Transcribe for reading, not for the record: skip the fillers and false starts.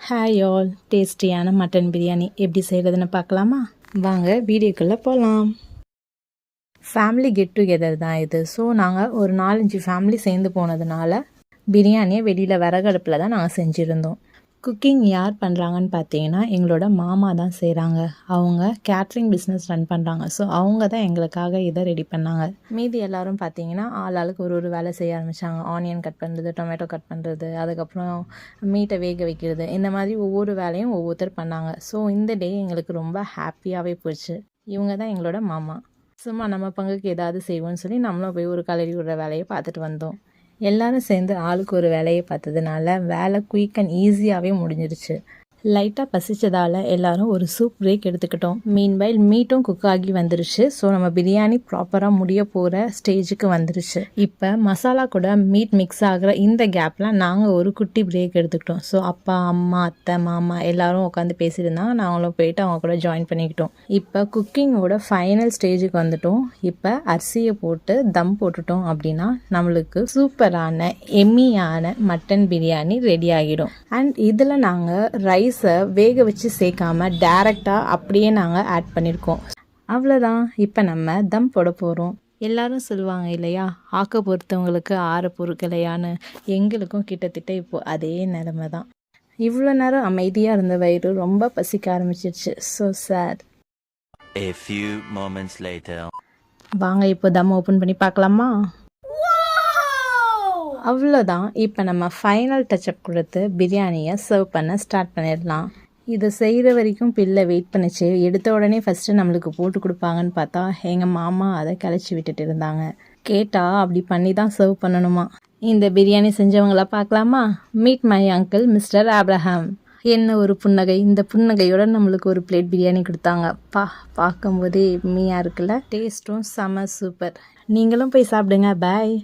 Hi all, டேஸ்டியான mutton biryani எப்படி செய்கிறதுன்னு பார்க்கலாமா? வாங்க வீடியோக்குள்ளே போகலாம். ஃபேமிலி கெட் டுகெதர் தான் இது. ஸோ நாங்கள் ஒரு 4-5 ஃபேமிலி சேர்ந்து போனதுனால பிரியாணியை வெளியில் விறகடுப்பில் தான் நாங்கள் செஞ்சுருந்தோம். குக்கிங் யார் பண்ணுறாங்கன்னு பார்த்தீங்கன்னா எங்களோட மாமா தான் செய்கிறாங்க. அவங்க கேட்ரிங் பிஸ்னஸ் ரன் பண்ணுறாங்க. ஸோ அவங்க தான் எங்களுக்காக இதை ரெடி பண்ணாங்க. மீதி எல்லோரும் பார்த்தீங்கன்னா ஆளுக்கு ஒரு வேலை செய்ய ஆரம்பித்தாங்க. ஆனியன் கட் பண்ணுறது, டொமேட்டோ கட் பண்ணுறது, அதுக்கப்புறம் மீட்டை வேக வைக்கிறது, இந்த மாதிரி ஒவ்வொரு வேலையும் ஒவ்வொருத்தர் பண்ணாங்க. ஸோ இந்த டே எங்களுக்கு ரொம்ப ஹாப்பியாகவே போச்சு. இவங்க தான் எங்களோட மாமா. சும்மா நம்ம பங்குக்கு ஏதாவது செய்வோம்னு சொல்லி நம்மளும் போய் ஒரு கலரி விடுற வேலையை பார்த்துட்டு வந்தோம். எல்லாரும் சேர்ந்து ஆளுக்கு ஒரு வேலையை பார்த்ததுனால வேலை குயிக் அண்ட் ஈஸியாகவே முடிஞ்சிருச்சு. லைட்டாக பசிச்சதால் எல்லோரும் ஒரு சூப் பிரேக் எடுத்துக்கிட்டோம். மீன்வைல் மீட்டும் குக் ஆகி வந்துருச்சு. ஸோ நம்ம பிரியாணி ப்ராப்பராக முடிய போகிற ஸ்டேஜுக்கு வந்துருச்சு. இப்போ மசாலா கூட மீட் மிக்ஸ் ஆகிற இந்த கேப்பில் நாங்கள் ஒரு குட்டி பிரேக் எடுத்துக்கிட்டோம். ஸோ அப்பா, அம்மா, அத்தை, மாமா எல்லோரும் உட்காந்து பேசியிருந்தாங்க. நாங்களும் போயிட்டு அவங்க கூட ஜாயின் பண்ணிக்கிட்டோம். இப்போ குக்கிங்கோட ஃபைனல் ஸ்டேஜுக்கு வந்துட்டோம். இப்போ அரிசியை போட்டு தம் போட்டுட்டோம் அப்படின்னா நம்மளுக்கு சூப்பரான எம்மியான மட்டன் பிரியாணி ரெடி ஆகிடும். அண்ட் இதில் நாங்கள் ரைஸை வேக வச்சு சேர்க்காம டைரெக்டாக அப்படியே நாங்கள் ஆட் பண்ணியிருக்கோம். அவ்வளோதான். இப்போ நம்ம தம் போட போகிறோம். எல்லாரும் சொல்லுவாங்க இல்லையா, ஆக்க பொறுத்தவங்களுக்கு ஆற பொறுக்கலையான்னு. எங்களுக்கும் கிட்டத்தட்ட இப்போது அதே நிலைமை தான். இவ்வளோ நேரம் அமைதியாக இருந்த வயிறு ரொம்ப பசிக்க ஆரம்பிச்சிருச்சு. So sad. A few moments later. வாங்க இப்போ தம் ஓப்பன் பண்ணி பார்க்கலாமா? அவ்வளோதான். இப்போ நம்ம ஃபைனல் டச்சப் கொடுத்து பிரியாணியை சர்வ் பண்ண ஸ்டார்ட் பண்ணிடலாம். இதை செய்கிற வரைக்கும் பிள்ளை வெயிட் பண்ணிச்சு. எடுத்த உடனே ஃபஸ்ட்டு நம்மளுக்கு போட்டு கொடுப்பாங்கன்னு பார்த்தா எங்கள் மாமா அதை கிளச்சி விட்டுட்டு இருந்தாங்க. கேட்டால் அப்படி பண்ணி தான் சர்வ் பண்ணணுமா. இந்த பிரியாணி செஞ்சவங்கள பார்க்கலாமா? Meet my uncle mister Abraham. என்ன ஒரு புன்னகை. இந்த புன்னகையோட நம்மளுக்கு ஒரு பிளேட் பிரியாணி கொடுத்தாங்க. பார்க்கும்போதே எம்மியாக இருக்குல்ல. டேஸ்ட்டும் செம சூப்பர். நீங்களும் போய் சாப்பிடுங்க. பாய்.